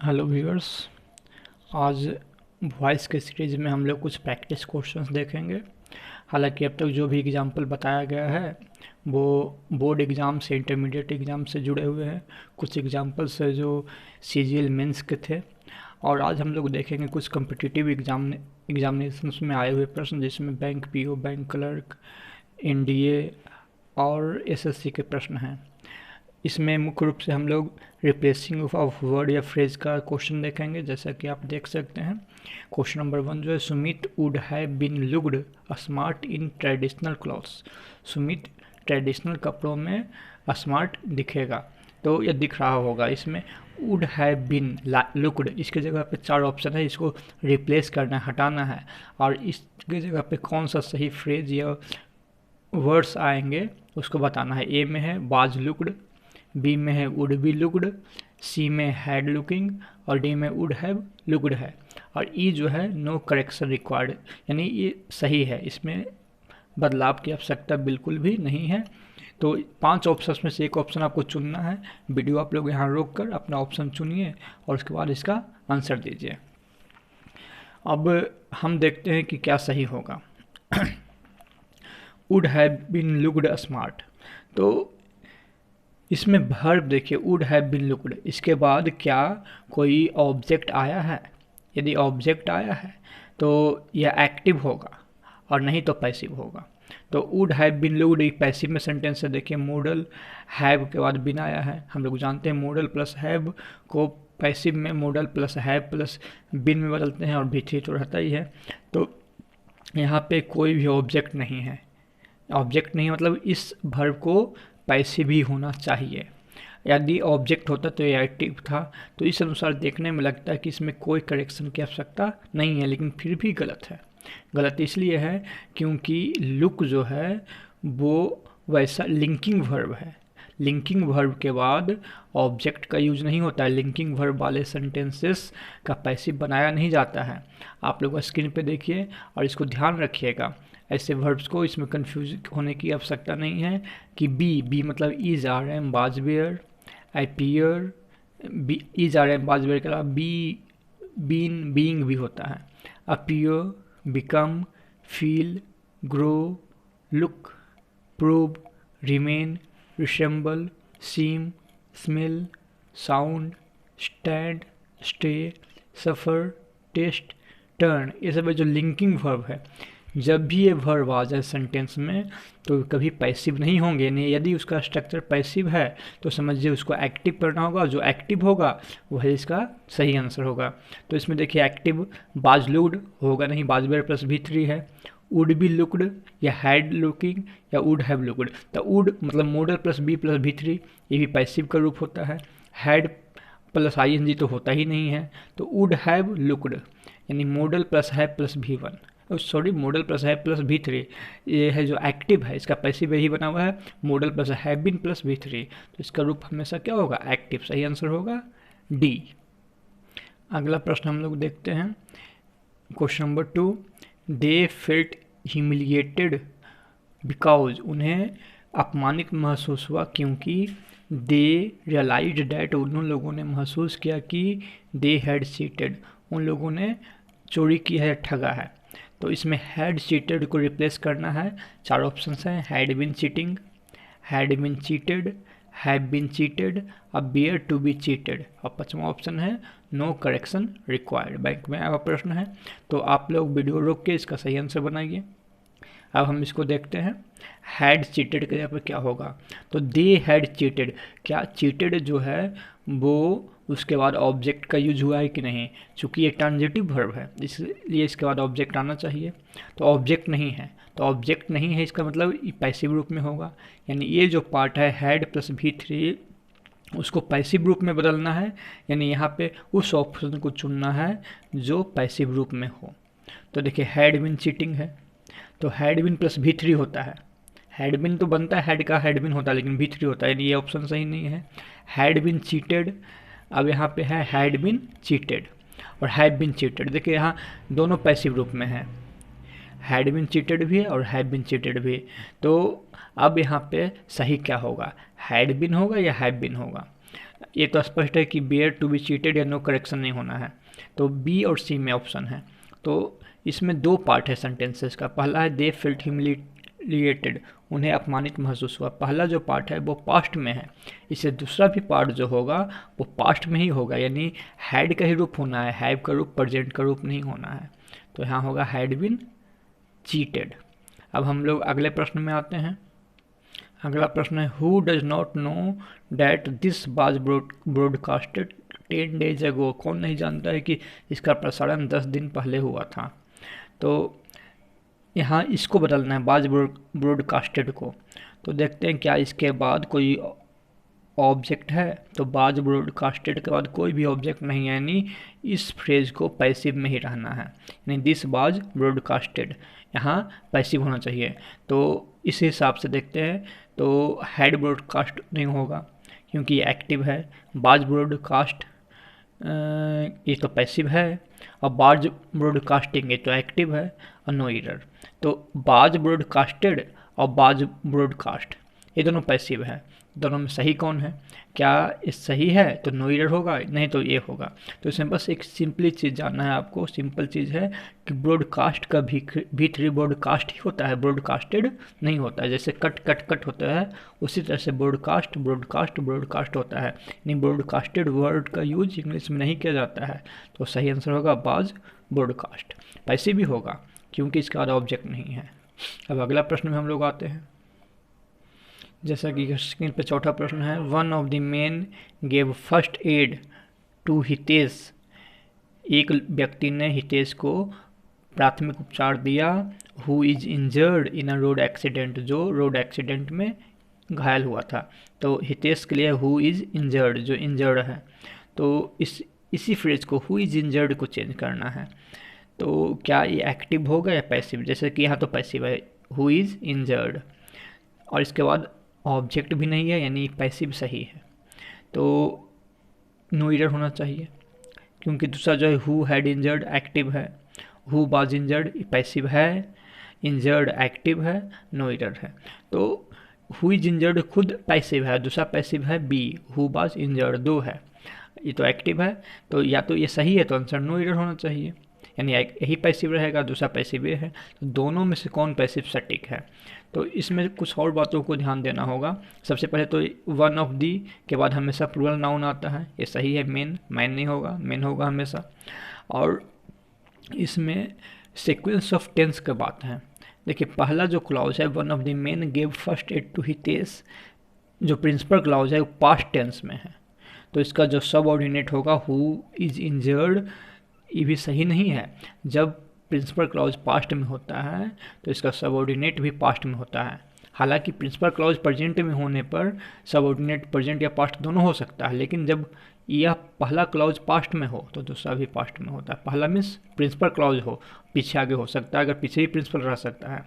Hello viewers. आज voice के series में हम लोग कुछ प्रैक्टिस क्वेश्चंस देखेंगे। हालांकि अब तक जो भी एग्जाम्पल बताया गया है वो बोर्ड एग्ज़ाम से, इंटरमीडिएट एग्ज़ाम से जुड़े हुए हैं। कुछ एग्जाम्पल्स है जो सीजीएल मेंस के थे। और आज हम लोग देखेंगे कुछ कम्पिटिटिव एग्जामिनेशंस में आए हुए प्रश्न, जिसमें bank PO, bank clerk, NDA और एसएससी के प्रश्न हैं। इसमें मुख्य रूप से हम लोग रिप्लेसिंग ऑफ वर्ड या फ्रेज का क्वेश्चन देखेंगे। जैसा कि आप देख सकते हैं, क्वेश्चन नंबर 1 जो है, Sumit would have been looked smart in traditional clothes. Sumit traditional कपड़ों में स्मार्ट दिखेगा, तो ये दिख रहा होगा। इसमें वुड हैव बीन लुक्ड, इसके जगह पे 4 ऑप्शन है, इसको रिप्लेस करना है, हटाना है। और इसके जगह पे कौन सा सही फ्रेज या वर्ड्स आएंगे उसको बताना है। ए में है वाज लुक्ड, बी में है वुड बी लुक्ड, सी में हैड लुकिंग और डी में वुड हैव लुक्ड है। और ई जो है नो करेक्शन रिक्वायर्ड, यानी ये सही है, इसमें बदलाव की आवश्यकता बिल्कुल भी नहीं है। तो 5 ऑप्शन में से एक ऑप्शन आपको चुनना है। वीडियो आप लोग यहाँ रोक कर अपना ऑप्शन चुनिए और उसके बाद इसका आंसर दीजिए। अब हम देखते हैं कि क्या सही होगा। Would have been looked smart, तो इसमें वर्ब देखिए, वुड हैव बीन लुक्ड, इसके बाद क्या कोई ऑब्जेक्ट आया है? यदि ऑब्जेक्ट आया है तो यह एक्टिव होगा और नहीं तो पैसिव होगा। तो वुड हैव बीन लुक्ड एक पैसिव में सेंटेंस है। देखिए मॉडल हैव के बाद बिन आया है। हम लोग जानते हैं मॉडल प्लस हैव को पैसिव में मॉडल प्लस हैव प्लस बिन में बदलते हैं, और भी थी तो रहता ही है। तो यहाँ पे कोई भी ऑब्जेक्ट नहीं है। ऑब्जेक्ट नहीं मतलब इस वर्ब को पैसिव ही होना चाहिए। यदि ऑब्जेक्ट होता तो ये एक्टिव था। तो इस अनुसार देखने में लगता है कि इसमें कोई करेक्शन की आवश्यकता नहीं है, लेकिन फिर भी गलत है। गलत इसलिए है क्योंकि लुक जो है वो वैसा लिंकिंग वर्ब है। लिंकिंग वर्ब के बाद ऑब्जेक्ट का यूज नहीं होता है। लिंकिंग वर्ब वाले सेंटेंसेस का पैसिव बनाया नहीं जाता है। आप लोग स्क्रीन पे देखिए और इसको ध्यान रखिएगा। ऐसे वर्ब्स को इसमें कंफ्यूज होने की आवश्यकता नहीं है कि बी मतलब is are am was were, appear, be is are am was were के अलावा बी बीन बीइंग भी होता है। Appear, become, feel, grow, look, prove, remain, resemble, seem, smell, sound, stand, stay, suffer, taste, turn, ये सब जो linking verb है। जब भी ये वर्ब आ जाए सेंटेंस में तो कभी पैसिव नहीं होंगे। नहीं, यदि उसका स्ट्रक्चर पैसिव है तो समझिए उसको एक्टिव करना होगा। जो एक्टिव होगा वही इसका सही आंसर होगा। तो इसमें देखिए एक्टिव वाज लुक्ड होगा नहीं, वाज वेयर प्लस भी 3 है। वुड बी लुक्ड या हैड लुकिंग या वुड हैव लुक्ड। तो वुड मतलब मॉडल प्लस भी 3, ये भी पैसिव का रूप होता है। हैड प्लस आईएनजी तो होता ही नहीं है। तो वुड हैव लुक्ड यानी मॉडल प्लस हैव प्लस भी1, sorry modal plus have plus V 3, ये है जो एक्टिव है, इसका पैसिव यही बना हुआ है model plus have been plus V 3। तो इसका रूप हमेशा क्या होगा? एक्टिव। सही आंसर होगा डी। अगला प्रश्न हम लोग देखते हैं, question number 2। They felt humiliated because, उन्हें अपमानित महसूस हुआ क्योंकि दे रियलाइज डैट, उन लोगों ने महसूस किया कि दे हैड चीटेड, उन लोगों ने चोरी की है, ठगा है। तो इसमें हैड चीटेड को रिप्लेस करना है। 4 ऑप्शन हैं, had been cheating, had been cheated, have been cheated, appear to be cheated, और 5वां ऑप्शन है नो करेक्शन रिक्वायर्ड। बैंक में आया प्रश्न है, तो आप लोग वीडियो रोक के इसका सही आंसर बनाइए। अब हम इसको देखते हैं, हैड चीटेड के जगह पर क्या होगा? तो दे हैड चीटेड, क्या चीटेड जो है वो उसके बाद ऑब्जेक्ट का यूज हुआ है कि नहीं? चूंकि ये ट्रांजिटिव वर्ब है इसलिए इसके बाद ऑब्जेक्ट आना चाहिए। तो ऑब्जेक्ट नहीं है, तो ऑब्जेक्ट नहीं है इसका मतलब पैसिव रूप में होगा। यानी ये जो पार्ट है हैड प्लस भी 3 उसको पैसिव रूप में बदलना है। यानी यहाँ पे उस ऑप्शन को चुनना है जो पैसिव रूप में हो। तो देखिए हैड बीन चीटिंग है, तो हैड बीन प्लस भी 3 होता है। हैड बीन तो बनता है हैड का हैड बीन होता है, लेकिन भी 3 होता है, यानी ये ऑप्शन सही नहीं है। हैड बीन चीटेड, अब यहाँ पे है हैड बीन चीटेड और हैव बीन चीटेड। देखिए यहाँ दोनों पैसिव रूप में है, हैड बीन चीटेड भी है और हैव बीन चीटेड भी। तो अब यहाँ पे सही क्या होगा? हैड बीन होगा या हैव बीन होगा? ये तो स्पष्ट है कि बेयर टू बी चीटेड या नो करेक्शन नहीं होना है, तो बी और सी में ऑप्शन है। तो इसमें दो पार्ट है सेंटेंसेस का। पहला है दे फेल्ट ह्यूमिलिएटेड, उन्हें अपमानित महसूस हुआ। पहला जो पार्ट है वो पास्ट में है, इससे दूसरा भी पार्ट जो होगा वो पास्ट में ही होगा, यानी हैड का ही रूप होना है, हैव का रूप, प्रेजेंट का रूप नहीं होना है। तो यहाँ होगा हैड बीन चीटेड। अब हम लोग अगले प्रश्न में आते हैं। अगला प्रश्न है who does not know that this was broadcasted 10 days ago, कौन नहीं जानता है कि इसका प्रसारण 10 दिन पहले हुआ था। तो यहाँ इसको बदलना है, बाज ब्रॉडकास्टेड को। तो देखते हैं क्या इसके बाद कोई ऑब्जेक्ट है। तो बाज ब्रॉडकास्टेड के बाद कोई भी ऑब्जेक्ट नहीं है, यानी इस फ्रेज को पैसिव में ही रहना है, यानी दिस बाज ब्रॉडकास्टेड यहाँ पैसिव होना चाहिए। तो इस हिसाब से देखते हैं तो हैड ब्रॉडकास्ट नहीं होगा क्योंकि ये एक्टिव है। बाज ब्रॉडकास्ट ये तो पैसिव है, और बाज ब्रॉडकास्टिंग ये तो एक्टिव है, और नो एरर। तो बाज ब्रॉडकास्टेड और बाज ब्रॉडकास्ट ये दोनों पैसिव है। दोनों में सही कौन है? क्या ये सही है तो नो एरर होगा, नहीं तो ये होगा। तो इसमें बस एक सिंपली चीज़ जानना है आपको। सिंपल चीज़ है कि ब्रॉडकास्ट का भी3 ब्रॉडकास्ट ही होता है, ब्रॉडकास्टेड नहीं होता है। जैसे कट कट कट होता है उसी तरह से ब्रॉडकास्ट ब्रॉडकास्ट ब्रॉडकास्ट होता है, यानी ब्रॉडकास्टेड वर्ड का यूज इंग्लिश में नहीं किया जाता है। तो सही आंसर होगा बाज ब्रॉडकास्ट। पैसे भी होगा क्योंकि इसका ऑब्जेक्ट नहीं है। अब अगला प्रश्न में हम लोग आते हैं। जैसा कि स्क्रीन पे चौथा प्रश्न है, one of the men gave first aid to Hitesh, एक व्यक्ति ने हितेश को प्राथमिक उपचार दिया। Who is injured in a road accident, जो रोड एक्सीडेंट में घायल हुआ था। तो हितेश के लिए हु इज इंजर्ड, जो इंजर्ड है। तो इसी फ्रेज को हु इज इंजर्ड को चेंज करना है। तो क्या ये एक्टिव होगा या पैसिव? जैसे कि यहाँ तो पैसिव है, हु इज इंजर्ड, और इसके बाद ऑब्जेक्ट भी नहीं है, यानी पैसिव सही है। तो नो एरर होना चाहिए क्योंकि दूसरा जो है हु हैड इंजर्ड एक्टिव है, हु वाज इंजर्ड पैसिव है, इंजर्ड एक्टिव है, नो एरर है। तो हु इज इंजर्ड खुद पैसिव है, दूसरा पैसिव है बी, हु वाज इंजर्ड दो है, ये तो एक्टिव है। तो या तो ये सही है तो आंसर नो एरर होना चाहिए, यानी यही पैसिव रहेगा, दूसरा पैसिव ये है। तो दोनों में से कौन पैसिव सटीक है? तो इसमें कुछ और बातों को ध्यान देना होगा। सबसे पहले तो वन ऑफ दी के बाद हमेशा प्लूरल नाउन आता है, ये सही है। मेन मैन नहीं होगा, मेन होगा हमेशा। और इसमें सीक्वेंस ऑफ टेंस की बात है। देखिए पहला जो क्लॉज है one of the men gave first aid to Hitesh, जो प्रिंसिपल क्लॉज है वो पास्ट टेंस में है। तो इसका जो सबऑर्डिनेट होगा हु इज इंजर्ड, ये भी सही नहीं है। जब प्रिंसिपल क्लॉज पास्ट में होता है तो इसका सबऑर्डिनेट भी पास्ट में होता है। हालांकि प्रिंसिपल क्लॉज प्रेजेंट में होने पर सबऑर्डिनेट प्रेजेंट या पास्ट दोनों हो सकता है, लेकिन जब यह पहला क्लॉज पास्ट में हो तो दूसरा भी पास्ट में होता है। पहला मीन्स प्रिंसिपल क्लॉज हो, पीछे आगे हो सकता है, अगर पीछे ही प्रिंसिपल रह सकता है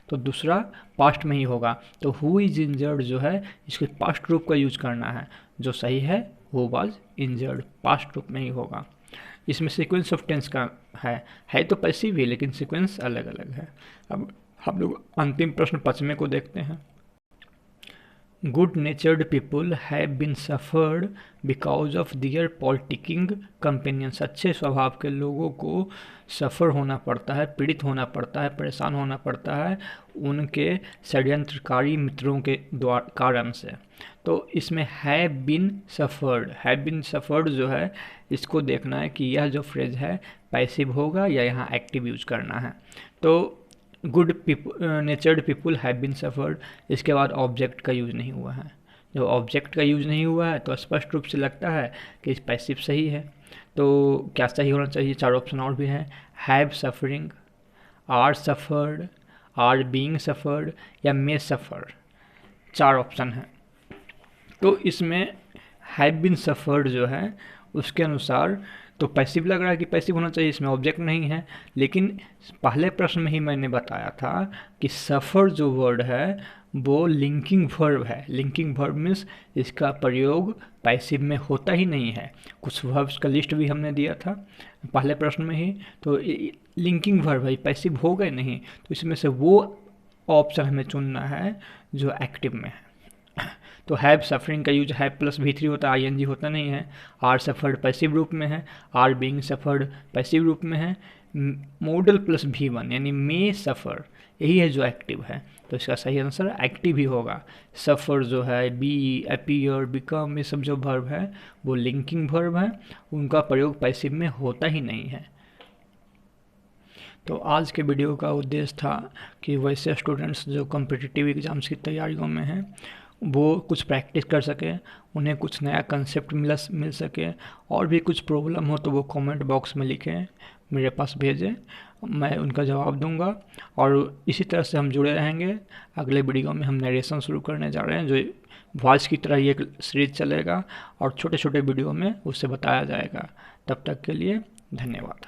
तो दूसरा पास्ट में ही होगा। तो हु इज इंजर्ड जो है इसके पास्ट रूप का यूज करना है, जो सही है हु वाज इंजर्ड पास्ट रूप में ही होगा। इसमें सीक्वेंस ऑफ टेंस का है तो पैसिव ही, लेकिन सीक्वेंस अलग अलग है। अब हम लोग अंतिम प्रश्न 5वें को देखते हैं। Good natured people have been suffered because of their politicking companions, अच्छे स्वभाव के लोगों को सफ़र होना पड़ता है, पीड़ित होना पड़ता है, परेशान होना पड़ता है उनके षड्यंत्रकारी मित्रों के कारण से। तो इसमें हैव बीन सफ़र्ड जो है इसको देखना है कि यह जो फ्रेज है पैसिव होगा या यहाँ एक्टिव यूज करना है। तो good natured people have been suffered, इसके बाद ऑब्जेक्ट का यूज नहीं हुआ है। जब ऑब्जेक्ट का यूज नहीं हुआ है तो स्पष्ट रूप से लगता है कि पैसिव सही है। तो क्या सही होना चाहिए? 4 ऑप्शन और भी हैं, have suffering, are suffered, are being suffered या मे सफर। 4 ऑप्शन हैं। तो इसमें हैव बीन सफर्ड जो है उसके अनुसार तो पैसिव लग रहा है कि पैसिव होना चाहिए, इसमें ऑब्जेक्ट नहीं है। लेकिन पहले प्रश्न में ही मैंने बताया था कि सफ़र जो वर्ड है वो लिंकिंग वर्ब है। लिंकिंग वर्ब मीन्स इसका प्रयोग पैसिव में होता ही नहीं है। कुछ वर्ब्स का लिस्ट भी हमने दिया था पहले प्रश्न में ही, तो लिंकिंग वर्ब है, पैसिव हो गए नहीं। तो इसमें से वो ऑप्शन हमें चुनना है जो एक्टिव में है। तो हैव सफरिंग का यूज हैव प्लस V3 होता है, आईएनजी होता नहीं है। आर सफर्ड पैसिव रूप में है, आर बीइंग सफर्ड पैसिव रूप में है। मॉडल प्लस V1 यानी मे सफ़र, यही है जो एक्टिव है, तो इसका सही आंसर एक्टिव ही होगा। सफ़र जो है, बी, अपीयर, बिकम, ये सब जो वर्ब है वो लिंकिंग वर्ब है, उनका प्रयोग पैसिव में होता ही नहीं है। तो आज के वीडियो का उद्देश्य था कि वैसे स्टूडेंट्स जो कॉम्पिटिटिव एग्ज़ाम्स की तैयारियों में हैं वो कुछ प्रैक्टिस कर सकें, उन्हें कुछ नया कंसेप्ट मिल सके, और भी कुछ प्रॉब्लम हो तो वो कमेंट बॉक्स में लिखें, मेरे पास भेजें, मैं उनका जवाब दूंगा। और इसी तरह से हम जुड़े रहेंगे। अगले वीडियो में हम नरेशन शुरू करने जा रहे हैं, जो वॉइस की तरह ये सीरीज चलेगा और छोटे छोटे वीडियो में उससे बताया जाएगा। तब तक के लिए धन्यवाद।